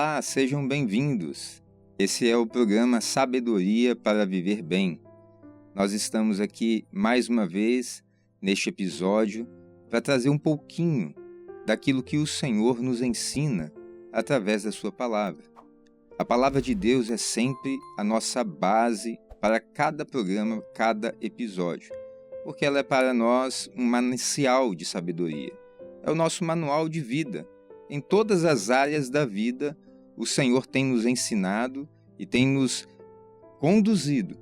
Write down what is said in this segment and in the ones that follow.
Olá, sejam bem-vindos. Esse é o programa Sabedoria para Viver Bem. Nós estamos aqui mais uma vez neste episódio para trazer um pouquinho daquilo que o Senhor nos ensina através da sua palavra. A palavra de Deus é sempre a nossa base para cada programa, cada episódio, porque ela é para nós um manancial de sabedoria. É o nosso manual de vida. Em todas as áreas da vida, o Senhor tem nos ensinado e tem nos conduzido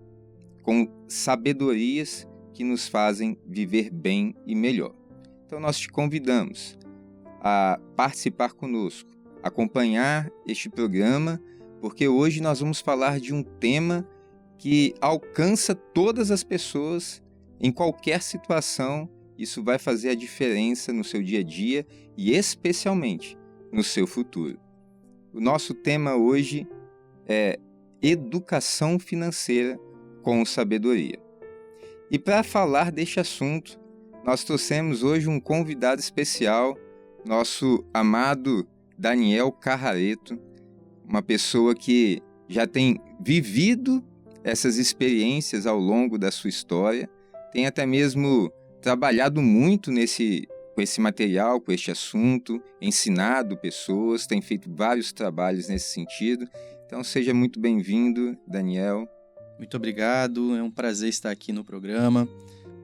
com sabedorias que nos fazem viver bem e melhor. Então nós te convidamos a participar conosco, acompanhar este programa, porque hoje nós vamos falar de um tema que alcança todas as pessoas em qualquer situação. Isso vai fazer a diferença no seu dia a dia e especialmente no seu futuro. O nosso tema hoje é educação financeira com sabedoria. E para falar deste assunto, nós trouxemos hoje um convidado especial, nosso amado Daniel Carrareto, uma pessoa que já tem vivido essas experiências ao longo da sua história, tem até mesmo trabalhado muito com esse material, com este assunto, ensinado pessoas, tem feito vários trabalhos nesse sentido. Então seja muito bem-vindo, Daniel. Muito obrigado, é um prazer estar aqui no programa.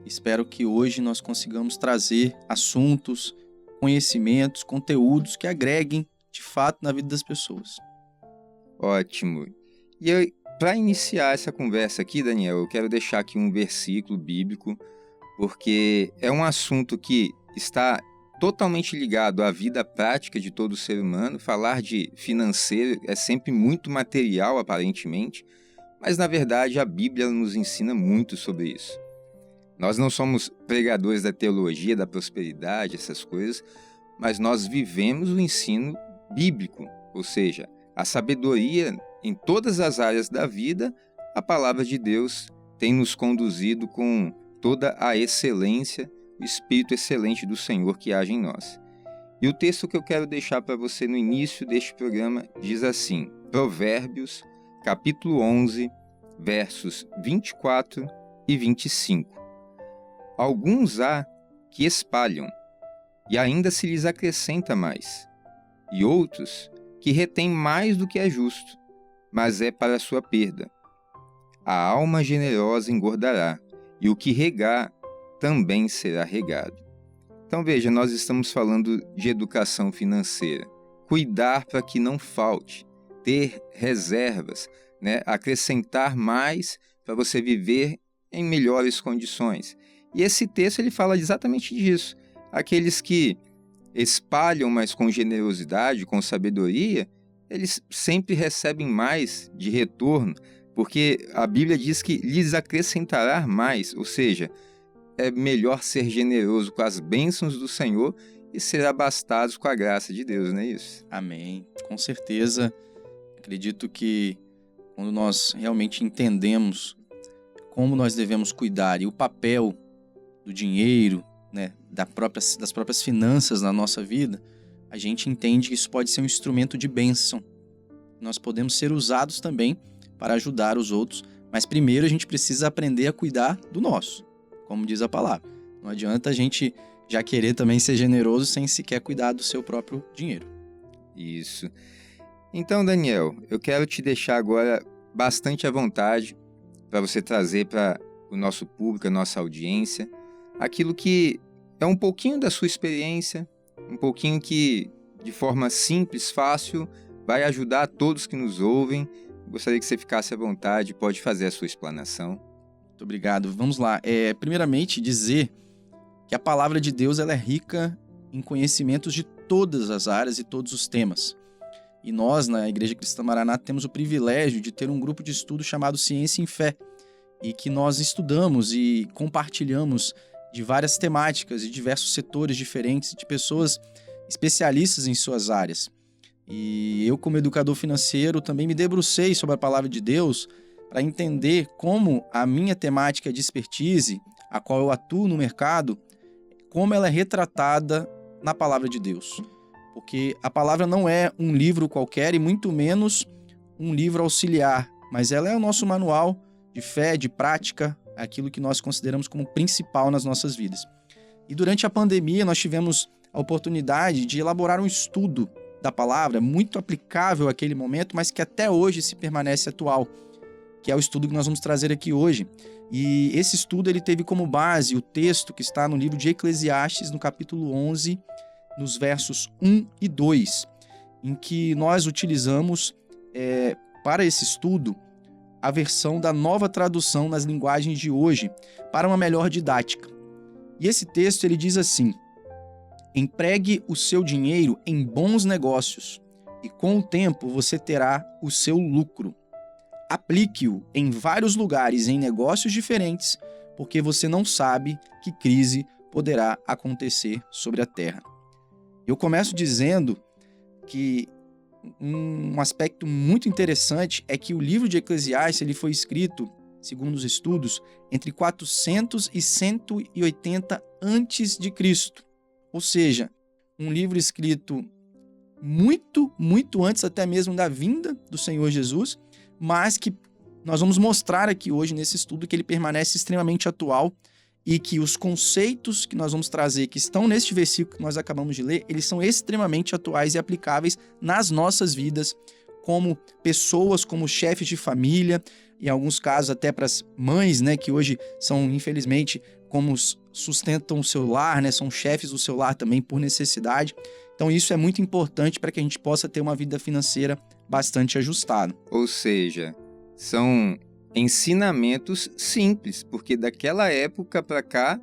Espero que hoje nós consigamos trazer assuntos, conhecimentos, conteúdos que agreguem de fato na vida das pessoas. Ótimo. E para iniciar essa conversa aqui, Daniel, eu quero deixar aqui um versículo bíblico, porque é um assunto que está totalmente ligado à vida prática de todo ser humano. Falar de financeiro é sempre muito material, aparentemente, mas na verdade a Bíblia nos ensina muito sobre isso. Nós não somos pregadores da teologia, da prosperidade, essas coisas, mas nós vivemos o ensino bíblico, ou seja, a sabedoria em todas as áreas da vida. A palavra de Deus tem nos conduzido com toda a excelência, o Espírito excelente do Senhor que age em nós. E o texto que eu quero deixar para você no início deste programa diz assim, Provérbios, capítulo 11, versos 24 e 25. Alguns há que espalham, e ainda se lhes acrescenta mais, e outros que retêm mais do que é justo, mas é para a sua perda. A alma generosa engordará, e o que regar também será regado. Então veja, nós estamos falando de educação financeira. Cuidar para que não falte, ter reservas, acrescentar mais para você viver em melhores condições. E esse texto ele fala exatamente disso. Aqueles que espalham, mas com generosidade, com sabedoria, eles sempre recebem mais de retorno, porque a Bíblia diz que lhes acrescentará mais, ou seja, é melhor ser generoso com as bênçãos do Senhor e ser abastados com a graça de Deus, não é isso? Amém. Com certeza, acredito que quando nós realmente entendemos como nós devemos cuidar e o papel do dinheiro, das próprias finanças na nossa vida, a gente entende que isso pode ser um instrumento de bênção. Nós podemos ser usados também para ajudar os outros, mas primeiro a gente precisa aprender a cuidar do nosso, como diz a palavra. Não adianta a gente já querer também ser generoso sem sequer cuidar do seu próprio dinheiro. Isso. Então, Daniel, eu quero te deixar agora bastante à vontade para você trazer para o nosso público, a nossa audiência, aquilo que é um pouquinho da sua experiência, um pouquinho que, de forma simples, fácil, vai ajudar a todos que nos ouvem. Gostaria que você ficasse à vontade, pode fazer a sua explanação. Muito obrigado. Vamos lá. Primeiramente, dizer que a palavra de Deus ela é rica em conhecimentos de todas as áreas e todos os temas. E nós, na Igreja Cristã Maranata, temos o privilégio de ter um grupo de estudo chamado Ciência em Fé, e que nós estudamos e compartilhamos de várias temáticas e diversos setores diferentes, de pessoas especialistas em suas áreas. E eu, como educador financeiro, também me debrucei sobre a palavra de Deus para entender como a minha temática de expertise, a qual eu atuo no mercado, como ela é retratada na palavra de Deus. porque a palavra não é um livro qualquer e muito menos um livro auxiliar, mas ela é o nosso manual de fé, de prática, aquilo que nós consideramos como principal nas nossas vidas. E durante a pandemia nós tivemos a oportunidade de elaborar um estudo da palavra muito aplicável àquele momento, mas que até hoje se permanece atual, que é o estudo que nós vamos trazer aqui hoje. E esse estudo ele teve como base o texto que está no livro de Eclesiastes, no capítulo 11, nos versos 1 e 2, em que nós utilizamos para esse estudo a versão da Nova Tradução nas linguagens de hoje, para uma melhor didática. E esse texto ele diz assim: empregue o seu dinheiro em bons negócios, e com o tempo você terá o seu lucro. Aplique-o em vários lugares em negócios diferentes, porque você não sabe que crise poderá acontecer sobre a terra. Eu começo dizendo que um aspecto muito interessante é que o livro de Eclesiastes ele foi escrito, segundo os estudos, entre 400 e 180 antes de Cristo. Ou seja, um livro escrito muito, muito antes até mesmo da vinda do Senhor Jesus, mas que nós vamos mostrar aqui hoje nesse estudo que ele permanece extremamente atual e que os conceitos que nós vamos trazer, que estão neste versículo que nós acabamos de ler, eles são extremamente atuais e aplicáveis nas nossas vidas, como pessoas, como chefes de família, em alguns casos até para as mães, né, que hoje são, infelizmente, como sustentam o seu lar, né, são chefes do seu lar também por necessidade. Então isso é muito importante para que a gente possa ter uma vida financeira bastante ajustada. Ou seja, são ensinamentos simples, porque daquela época para cá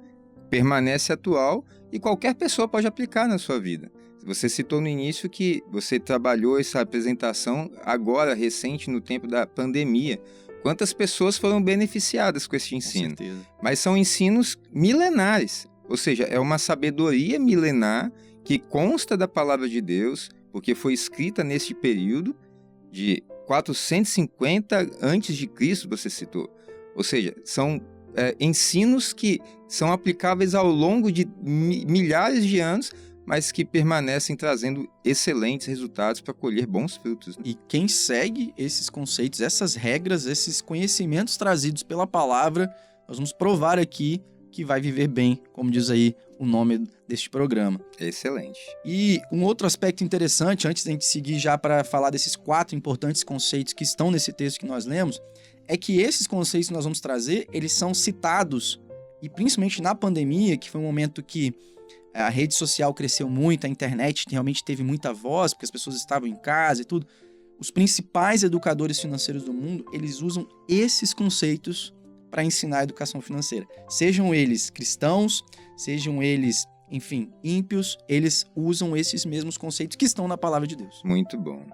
permanece atual e qualquer pessoa pode aplicar na sua vida. Você citou no início que você trabalhou essa apresentação agora, recente, no tempo da pandemia. Quantas pessoas foram beneficiadas com esse ensino? Com certeza. Mas são ensinos milenares, ou seja, é uma sabedoria milenar que consta da palavra de Deus, porque foi escrita nesse período de 450 antes de Cristo, você citou. Ou seja, são ensinos que são aplicáveis ao longo de milhares de anos, mas que permanecem trazendo excelentes resultados para colher bons frutos, né? E quem segue esses conceitos, essas regras, esses conhecimentos trazidos pela palavra, nós vamos provar aqui que vai viver bem, como diz aí o nome deste programa. Excelente. E um outro aspecto interessante, antes de a gente seguir já para falar desses 4 importantes conceitos que estão nesse texto que nós lemos, é que esses conceitos que nós vamos trazer, eles são citados, e principalmente na pandemia, que foi um momento que a rede social cresceu muito, a internet realmente teve muita voz, porque as pessoas estavam em casa e tudo. Os principais educadores financeiros do mundo, eles usam esses conceitos para ensinar a educação financeira. Sejam eles cristãos, sejam eles, enfim, ímpios, eles usam esses mesmos conceitos que estão na palavra de Deus. Muito bom.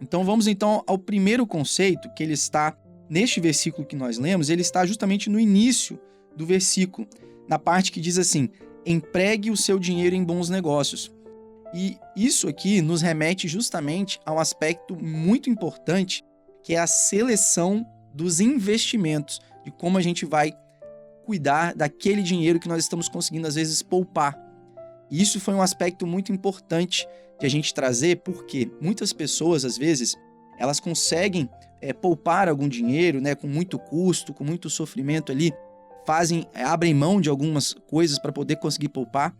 Então vamos então ao primeiro conceito, que ele está neste versículo que nós lemos, ele está justamente no início do versículo, na parte que diz assim: empregue o seu dinheiro em bons negócios. E isso aqui nos remete justamente a um aspecto muito importante, que é a seleção dos investimentos, de como a gente vai cuidar daquele dinheiro que nós estamos conseguindo, às vezes, poupar. E isso foi um aspecto muito importante de a gente trazer, porque muitas pessoas, às vezes, elas conseguem poupar algum dinheiro, né, com muito custo, com muito sofrimento ali, abrem mão de algumas coisas para poder conseguir poupar.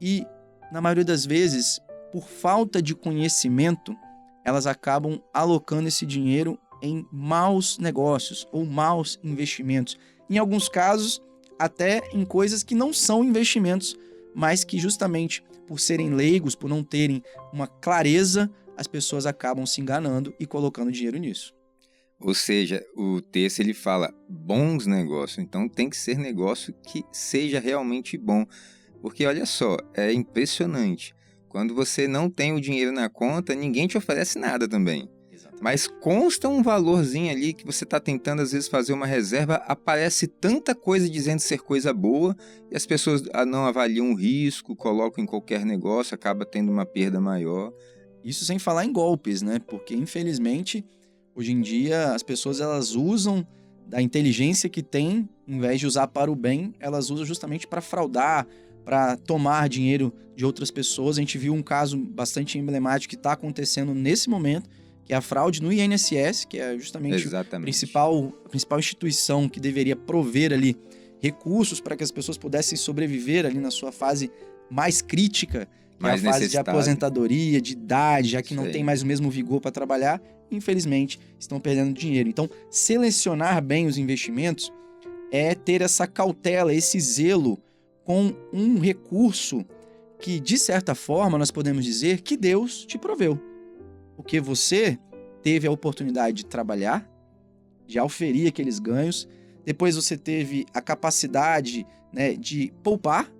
E, na maioria das vezes, por falta de conhecimento, elas acabam alocando esse dinheiro em maus negócios ou maus investimentos. Em alguns casos, até em coisas que não são investimentos, mas que justamente por serem leigos, por não terem uma clareza, as pessoas acabam se enganando e colocando dinheiro nisso. Ou seja, o texto ele fala bons negócios, então tem que ser negócio que seja realmente bom. Porque olha só, é impressionante. Quando você não tem o dinheiro na conta, ninguém te oferece nada também. Mas consta um valorzinho ali que você está tentando às vezes fazer uma reserva, aparece tanta coisa dizendo ser coisa boa e as pessoas não avaliam o risco, colocam em qualquer negócio, acaba tendo uma perda maior. Isso sem falar em golpes, né? Porque infelizmente hoje em dia as pessoas elas usam da inteligência que tem, em vez de usar para o bem, elas usam justamente para fraudar, para tomar dinheiro de outras pessoas. A gente viu um caso bastante emblemático que está acontecendo nesse momento, que é a fraude no INSS, que é justamente a principal instituição que deveria prover ali recursos para que as pessoas pudessem sobreviver ali na sua fase mais crítica, que é a fase de aposentadoria, de idade, já que não tem mais o mesmo vigor para trabalhar, infelizmente estão perdendo dinheiro. Então, selecionar bem os investimentos é ter essa cautela, esse zelo com um recurso que, de certa forma, nós podemos dizer que Deus te proveu. Porque você teve a oportunidade de trabalhar, de auferir aqueles ganhos, depois você teve a capacidade, né, de poupar,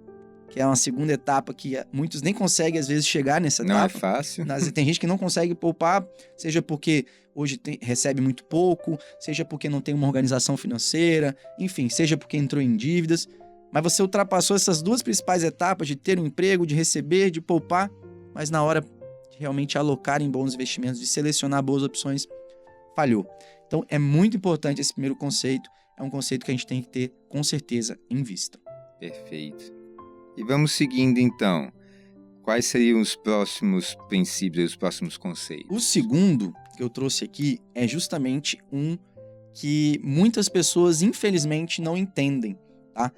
que é uma segunda etapa que muitos nem conseguem, às vezes, chegar nessa etapa. Não é fácil. Tem gente que não consegue poupar, seja porque hoje recebe muito pouco, seja porque não tem uma organização financeira, enfim, seja porque entrou em dívidas. Mas você ultrapassou essas duas principais etapas de ter um emprego, de receber, de poupar, mas na hora de realmente alocar em bons investimentos, de selecionar boas opções, falhou. Então, é muito importante esse primeiro conceito, é um conceito que a gente tem que ter, com certeza, em vista. Perfeito. E vamos seguindo, então. Quais seriam os próximos princípios, os próximos conceitos? O segundo que eu trouxe aqui é justamente um que muitas pessoas, infelizmente, não entendem, tá?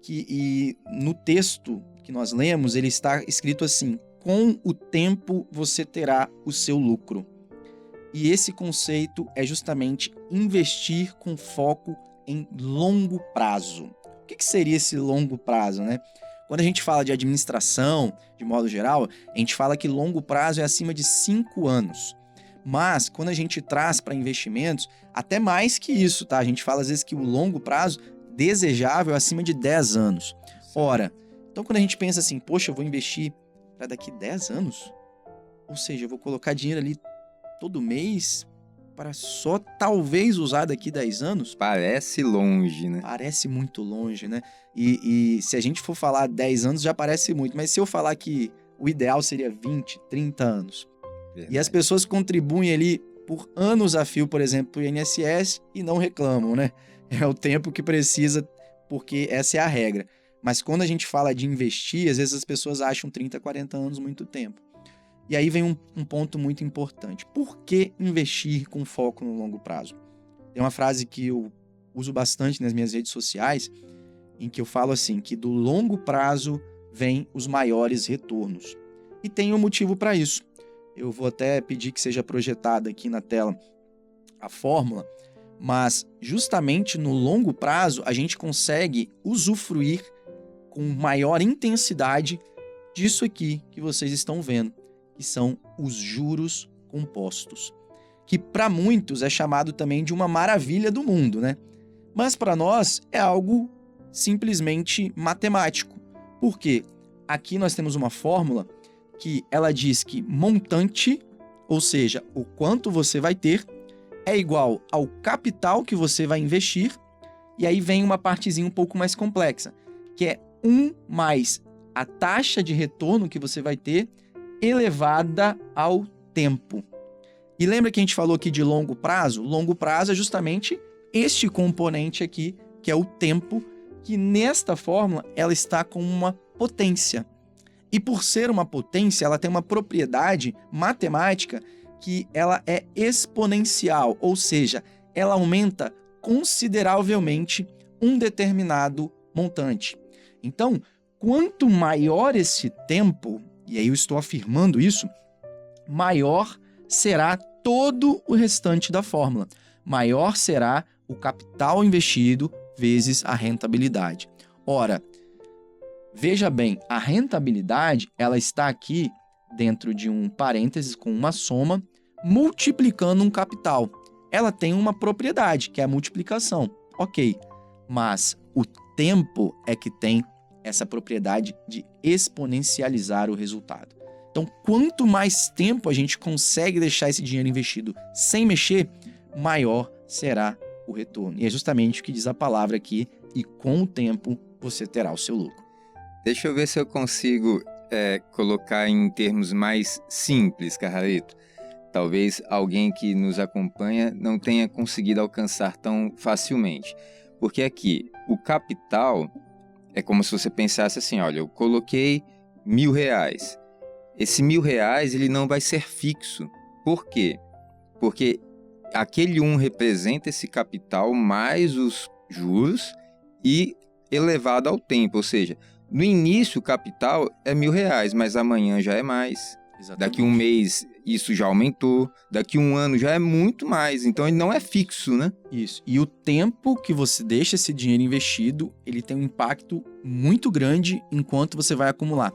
E no texto que nós lemos, ele está escrito assim: com o tempo você terá o seu lucro. E esse conceito é justamente investir com foco em longo prazo. O que seria esse longo prazo, né? Quando a gente fala de administração, de modo geral, a gente fala que longo prazo é acima de 5 anos. Mas, quando a gente traz para investimentos, até mais que isso, tá? A gente fala às vezes que o longo prazo desejável é acima de 10 anos. Ora, então quando a gente pensa assim, poxa, eu vou investir para daqui 10 anos? Ou seja, eu vou colocar dinheiro ali todo mês para só talvez usar daqui 10 anos? Parece longe, né? Parece muito longe, né? E se a gente for falar 10 anos, já parece muito. Mas se eu falar que o ideal seria 20, 30 anos. Verdade. E as pessoas contribuem ali por anos a fio, por exemplo, para o INSS e não reclamam, né? É o tempo que precisa, porque essa é a regra. Mas quando a gente fala de investir, às vezes as pessoas acham 30, 40 anos muito tempo. E aí vem um ponto muito importante. Por que investir com foco no longo prazo? Tem uma frase que eu uso bastante nas minhas redes sociais, em que eu falo assim, que do longo prazo vem os maiores retornos. E tem um motivo para isso. Eu vou até pedir que seja projetada aqui na tela a fórmula, mas justamente no longo prazo a gente consegue usufruir com maior intensidade disso aqui que vocês estão vendo, que são os juros compostos, que para muitos é chamado também de uma maravilha do mundo, né? Mas para nós é algo simplesmente matemático. Por quê? Aqui nós temos uma fórmula que ela diz que montante, ou seja, o quanto você vai ter, é igual ao capital que você vai investir, e aí vem uma partezinha um pouco mais complexa, que é 1 mais a taxa de retorno que você vai ter elevada ao tempo. E lembra que a gente falou aqui de longo prazo? Longo prazo é justamente este componente aqui, que é o tempo, que nesta fórmula ela está com uma potência. E por ser uma potência, ela tem uma propriedade matemática que ela é exponencial, ou seja, ela aumenta consideravelmente um determinado montante. Então, quanto maior esse tempo, e aí eu estou afirmando isso, maior será todo o restante da fórmula. Maior será o capital investido vezes a rentabilidade. Ora, veja bem, a rentabilidade ela está aqui dentro de um parênteses com uma soma multiplicando um capital. Ela tem uma propriedade, que é a multiplicação. Ok, mas o tempo é que tem essa propriedade de exponencializar o resultado. Então, quanto mais tempo a gente consegue deixar esse dinheiro investido sem mexer, maior será o retorno. E é justamente o que diz a palavra aqui, e com o tempo você terá o seu lucro. Deixa eu ver se eu consigo colocar em termos mais simples, Carrarito. Talvez alguém que nos acompanha não tenha conseguido alcançar tão facilmente. Porque aqui, o capital É como se você pensasse assim, olha, eu coloquei R$1.000. Esse R$1.000, ele não vai ser fixo. Por quê? Porque aquele 1 representa esse capital mais os juros e elevado ao tempo. Ou seja, no início o capital é R$1.000, mas amanhã já é mais. Exatamente. Daqui um mês isso já aumentou, daqui um ano já é muito mais. Então ele não é fixo, né? Isso. E o tempo que você deixa esse dinheiro investido, ele tem um impacto muito grande enquanto você vai acumular.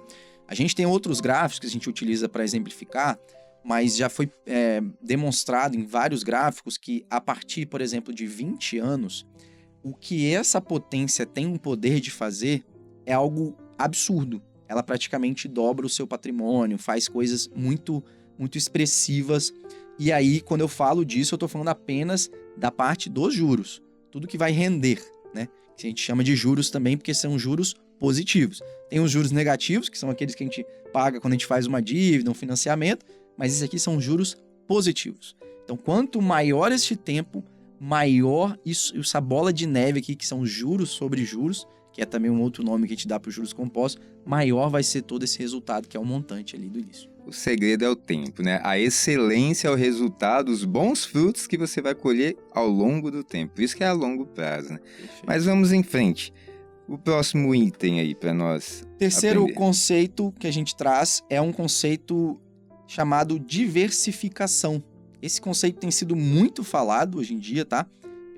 A gente tem outros gráficos que a gente utiliza para exemplificar, mas já foi demonstrado em vários gráficos que a partir, por exemplo, de 20 anos, o que essa potência tem um poder de fazer é algo absurdo. Ela praticamente dobra o seu patrimônio, faz coisas muito, muito expressivas. E aí, quando eu falo disso, eu estou falando apenas da parte dos juros. Tudo que vai render, né? Que a gente chama de juros também, porque são juros positivos. Tem os juros negativos, que são aqueles que a gente paga quando a gente faz uma dívida, um financiamento, mas esses aqui são juros positivos. Então, quanto maior este tempo, maior essa bola de neve aqui, que são juros sobre juros, que é também um outro nome que a gente dá para os juros compostos, maior vai ser todo esse resultado, que é o montante ali do início. O segredo é o tempo, né? A excelência é o resultado, os bons frutos que você vai colher ao longo do tempo. Por isso que é a longo prazo, né? Perfeito. Mas vamos em frente. O próximo item aí para nós Terceiro aprender. conceito que a gente traz é um conceito chamado diversificação. Esse conceito tem sido muito falado hoje em dia, tá?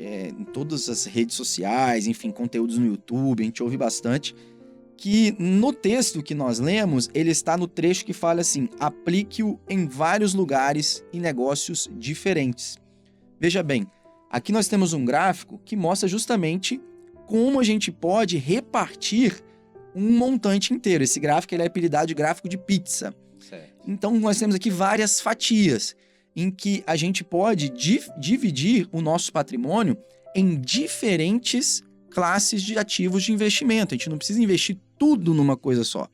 Em todas as redes sociais, enfim, conteúdos no YouTube, a gente ouve bastante. Que no texto que nós lemos, ele está no trecho que fala assim: aplique-o em vários lugares e negócios diferentes. Veja bem, aqui nós temos um gráfico que mostra justamente como a gente pode repartir um montante inteiro. Esse gráfico ele é apelidado de gráfico de pizza. Certo. Então, nós temos aqui várias fatias em que a gente pode dividir o nosso patrimônio em diferentes classes de ativos de investimento. A gente não precisa investir tudo numa coisa só.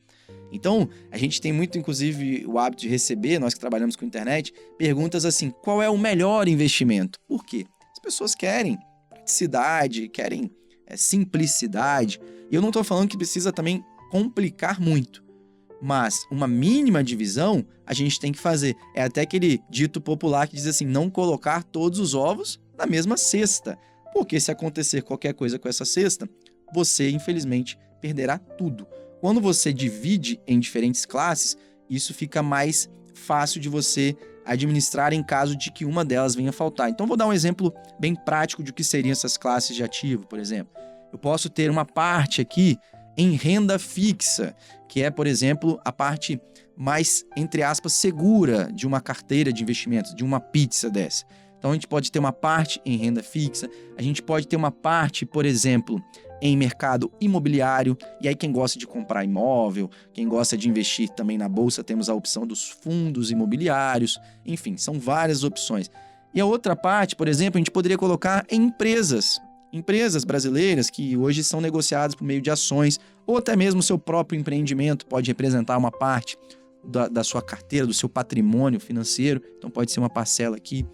Então, a gente tem muito, inclusive, o hábito de receber, nós que trabalhamos com internet, perguntas assim: qual é o melhor investimento? Por quê? As pessoas querem praticidade, querem simplicidade. E eu não estou falando que precisa também complicar muito. Mas uma mínima divisão a gente tem que fazer. É até aquele dito popular que diz assim: não colocar todos os ovos na mesma cesta. Porque se acontecer qualquer coisa com essa cesta, você, infelizmente, perderá tudo. Quando você divide em diferentes classes, isso fica mais fácil de você administrar em caso de que uma delas venha a faltar. Então, vou dar um exemplo bem prático de o que seriam essas classes de ativo, por exemplo. Eu posso ter uma parte aqui em renda fixa, que é, por exemplo, a parte mais, entre aspas, segura de uma carteira de investimentos, de uma pizza dessa. Então, a gente pode ter uma parte em renda fixa, a gente pode ter uma parte, por exemplo, em mercado imobiliário, e aí quem gosta de comprar imóvel, quem gosta de investir também na bolsa, temos a opção dos fundos imobiliários, enfim, são várias opções. E a outra parte, por exemplo, a gente poderia colocar em empresas brasileiras que hoje são negociadas por meio de ações, ou até mesmo o seu próprio empreendimento pode representar uma parte da sua carteira, do seu patrimônio financeiro, então pode ser uma parcela aqui.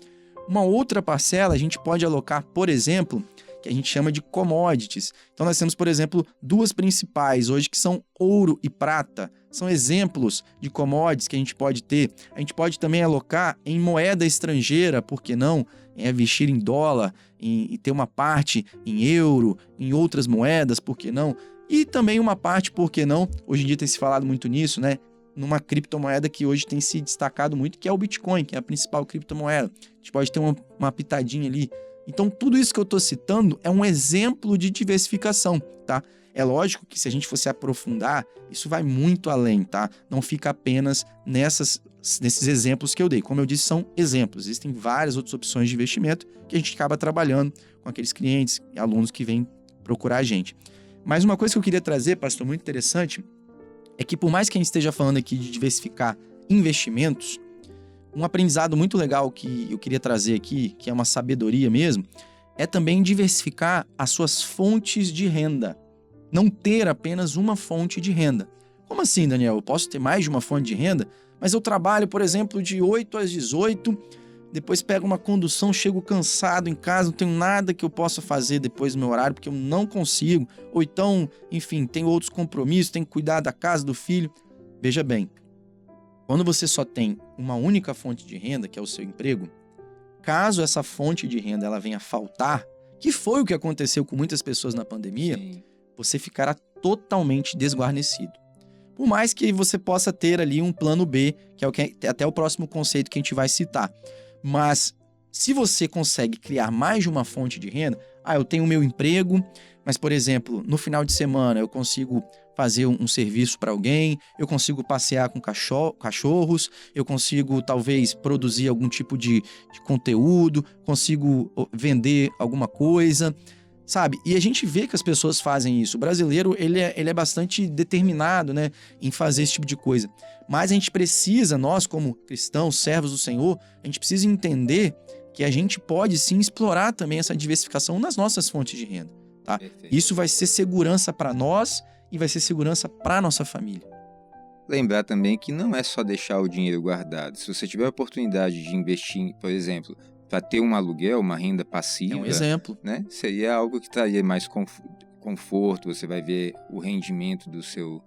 Uma outra parcela a gente pode alocar, por exemplo, que a gente chama de commodities. Então nós temos, por exemplo, duas principais hoje que são ouro e prata. São exemplos de commodities que a gente pode ter. A gente pode também alocar em moeda estrangeira, por que não? Investir em dólar e ter uma parte em euro, em outras moedas, por que não? E também uma parte, por que não? Hoje em dia tem se falado muito nisso, né? Numa criptomoeda que hoje tem se destacado muito, que é o Bitcoin, que é a principal criptomoeda. A gente pode ter uma pitadinha ali. Então, tudo isso que eu estou citando é um exemplo de diversificação, tá? É lógico que se a gente fosse aprofundar, isso vai muito além, tá? Não fica apenas nesses exemplos que eu dei. Como eu disse, são exemplos. Existem várias outras opções de investimento que a gente acaba trabalhando com aqueles clientes e alunos que vêm procurar a gente. Mas uma coisa que eu queria trazer, pastor, muito interessante, é que por mais que a gente esteja falando aqui de diversificar investimentos, um aprendizado muito legal que eu queria trazer aqui, que é uma sabedoria mesmo, é também diversificar as suas fontes de renda. Não ter apenas uma fonte de renda. Como assim, Daniel? Eu posso ter mais de uma fonte de renda, mas eu trabalho, por exemplo, de 8 às 18 depois pego uma condução, chego cansado em casa, não tenho nada que eu possa fazer depois do meu horário, porque eu não consigo. Ou então, enfim, tenho outros compromissos, tenho que cuidar da casa, do filho. Veja bem, quando você só tem uma única fonte de renda, que é o seu emprego, caso essa fonte de renda ela venha a faltar, que foi o que aconteceu com muitas pessoas na pandemia, Sim. você ficará totalmente desguarnecido. Por mais que você possa ter ali um plano B, que é o que até o próximo conceito que a gente vai citar. Mas se você consegue criar mais de uma fonte de renda, eu tenho o meu emprego, mas, por exemplo, no final de semana eu consigo fazer um serviço para alguém, eu consigo passear com cachorros, eu consigo talvez produzir algum tipo de conteúdo, consigo vender alguma coisa, sabe? E a gente vê que as pessoas fazem isso. O brasileiro, ele é bastante determinado, né, em fazer esse tipo de coisa. Mas a gente precisa, nós como cristãos, servos do Senhor, a gente precisa entender que a gente pode sim explorar também essa diversificação nas nossas fontes de renda, tá? Perfeito. Isso vai ser segurança para nós e vai ser segurança para nossa família. Lembrar também que não é só deixar o dinheiro guardado. Se você tiver a oportunidade de investir, por exemplo, para ter um aluguel, uma renda passiva, É um exemplo. né? Seria algo que traria mais conforto, você vai ver o rendimento do seu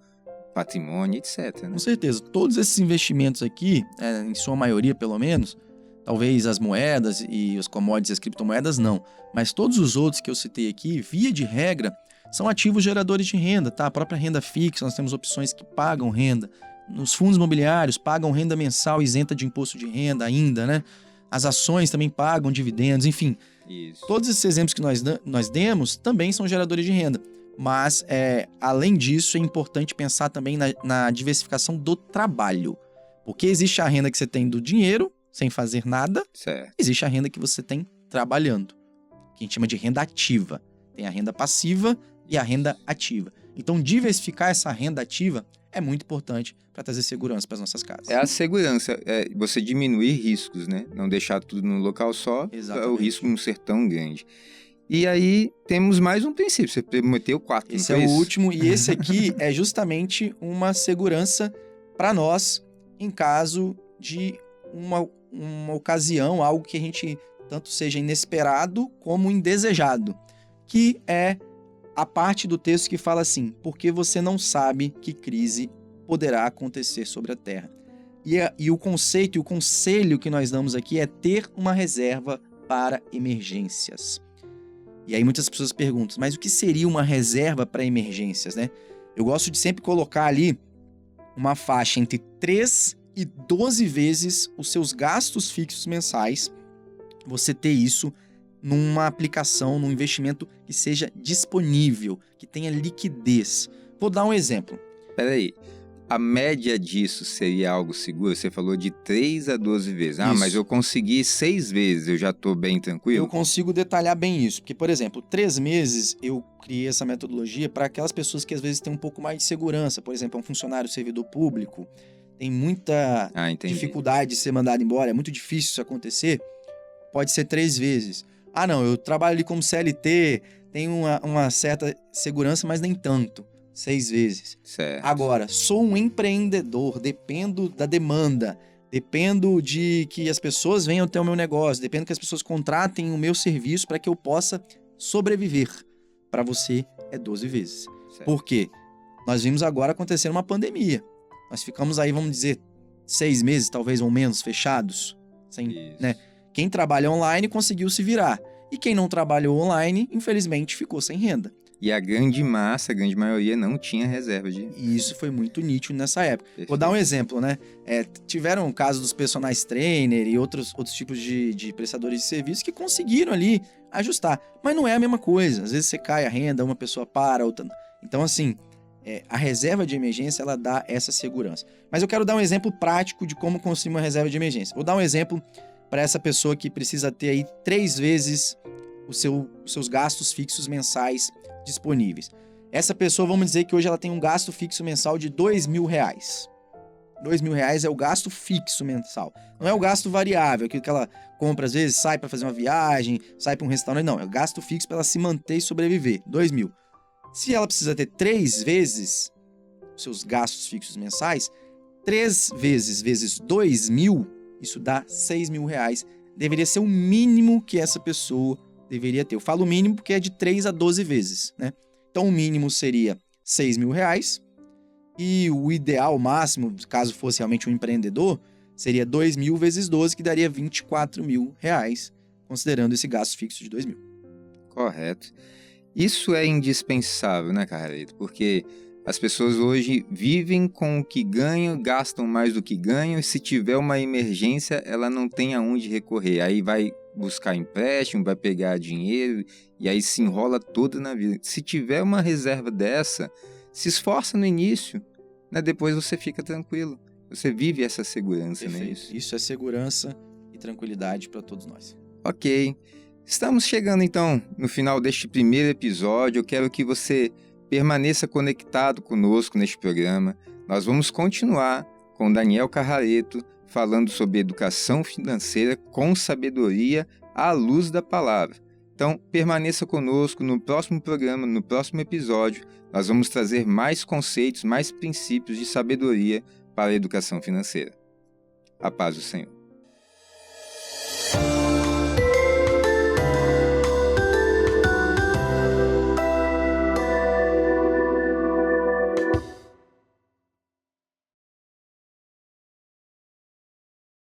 patrimônio, etc. Né? Com certeza. Todos esses investimentos aqui, em sua maioria pelo menos, talvez as moedas e os commodities e as criptomoedas não, mas todos os outros que eu citei aqui, via de regra, são ativos geradores de renda, tá? A própria renda fixa, nós temos opções que pagam renda. Nos fundos imobiliários, pagam renda mensal isenta de imposto de renda ainda, né? As ações também pagam dividendos, enfim. Isso. Todos esses exemplos que nós demos também são geradores de renda. Mas, além disso, é importante pensar também na diversificação do trabalho. Porque existe a renda que você tem do dinheiro, sem fazer nada, Certo. existe a renda que você tem trabalhando, que a gente chama de renda ativa. Tem a renda passiva e a renda ativa. Então, diversificar essa renda ativa é muito importante para trazer segurança para as nossas casas. É a segurança, você diminuir riscos, né? Não deixar tudo num local só, Exatamente. o risco não ser tão grande. E aí, temos mais um princípio, você prometeu 4, Esse não é foi o isso? último, e esse aqui é justamente uma segurança para nós em caso de uma ocasião, algo que a gente tanto seja inesperado como indesejado, que é a parte do texto que fala assim: porque você não sabe que crise poderá acontecer sobre a terra. E o conceito e o conselho que nós damos aqui é ter uma reserva para emergências. E aí muitas pessoas perguntam, mas o que seria uma reserva para emergências, né? Eu gosto de sempre colocar ali uma faixa entre 3 e 12 vezes os seus gastos fixos mensais, você ter isso numa aplicação, num investimento que seja disponível, que tenha liquidez. Vou dar um exemplo. Peraí, a média disso seria algo seguro? Você falou de 3 a 12 vezes. Isso. Mas eu consegui 6 vezes, eu já estou bem tranquilo? Eu consigo detalhar bem isso, porque, por exemplo, 3 meses eu criei essa metodologia para aquelas pessoas que às vezes têm um pouco mais de segurança. Por exemplo, um funcionário servidor público, tem muita Entendi. dificuldade de ser mandado embora, é muito difícil isso acontecer, pode ser 3 vezes. Não, eu trabalho ali como CLT, tenho uma certa segurança, mas nem tanto. 6 vezes. Certo. Agora, sou um empreendedor, dependo da demanda, dependo de que as pessoas venham até o meu negócio, dependo que as pessoas contratem o meu serviço para que eu possa sobreviver. Para você, é 12 vezes. Certo. Por quê? Nós vimos agora acontecer uma pandemia. Nós ficamos aí, vamos dizer, 6 meses, talvez ou menos, fechados. Isso. Né? Quem trabalha online conseguiu se virar. E quem não trabalhou online, infelizmente, ficou sem renda. E a grande massa, a grande maioria não tinha reserva de... E isso foi muito nítido nessa época. Perfeito. Vou dar um exemplo, né? Tiveram o caso dos personagens trainer e outros tipos de prestadores de serviço que conseguiram ali ajustar. Mas não é a mesma coisa. Às vezes você cai a renda, uma pessoa para, outra... Então, assim, a reserva de emergência, ela dá essa segurança. Mas eu quero dar um exemplo prático de como construir uma reserva de emergência. Vou dar um exemplo para essa pessoa que precisa ter aí 3 vezes os seus gastos fixos mensais disponíveis. Essa pessoa, vamos dizer que hoje ela tem um gasto fixo mensal de R$2.000. R$2.000 é o gasto fixo mensal. Não é o gasto variável, aquilo que ela compra, às vezes, sai para fazer uma viagem, sai para um restaurante. Não, é o gasto fixo para ela se manter e sobreviver. R$2.000. Se ela precisa ter 3 vezes os seus gastos fixos mensais, 3 vezes R$2.000, isso dá R$6.000 deveria ser o mínimo que essa pessoa deveria ter. Eu falo o mínimo porque é de 3 a 12 vezes, né? Então, o mínimo seria R$6.000 e o ideal, o máximo, caso fosse realmente um empreendedor, seria 2.000 vezes 12, que daria R$24.000, considerando esse gasto fixo de 2.000. Correto. Isso é indispensável, né, Carleto? Porque as pessoas hoje vivem com o que ganham, gastam mais do que ganham, e se tiver uma emergência, ela não tem aonde recorrer. Aí vai buscar empréstimo, vai pegar dinheiro, e aí se enrola toda na vida. Se tiver uma reserva dessa, se esforça no início, né? Depois você fica tranquilo. Você vive essa segurança, Perfeito. não é isso? Isso é segurança e tranquilidade para todos nós. Ok. Estamos chegando então no final deste primeiro episódio. Eu quero que você permaneça conectado conosco neste programa. Nós vamos continuar com Daniel Carrareto falando sobre educação financeira com sabedoria à luz da palavra. Então, permaneça conosco no próximo programa, no próximo episódio. Nós vamos trazer mais conceitos, mais princípios de sabedoria para a educação financeira. A paz do Senhor.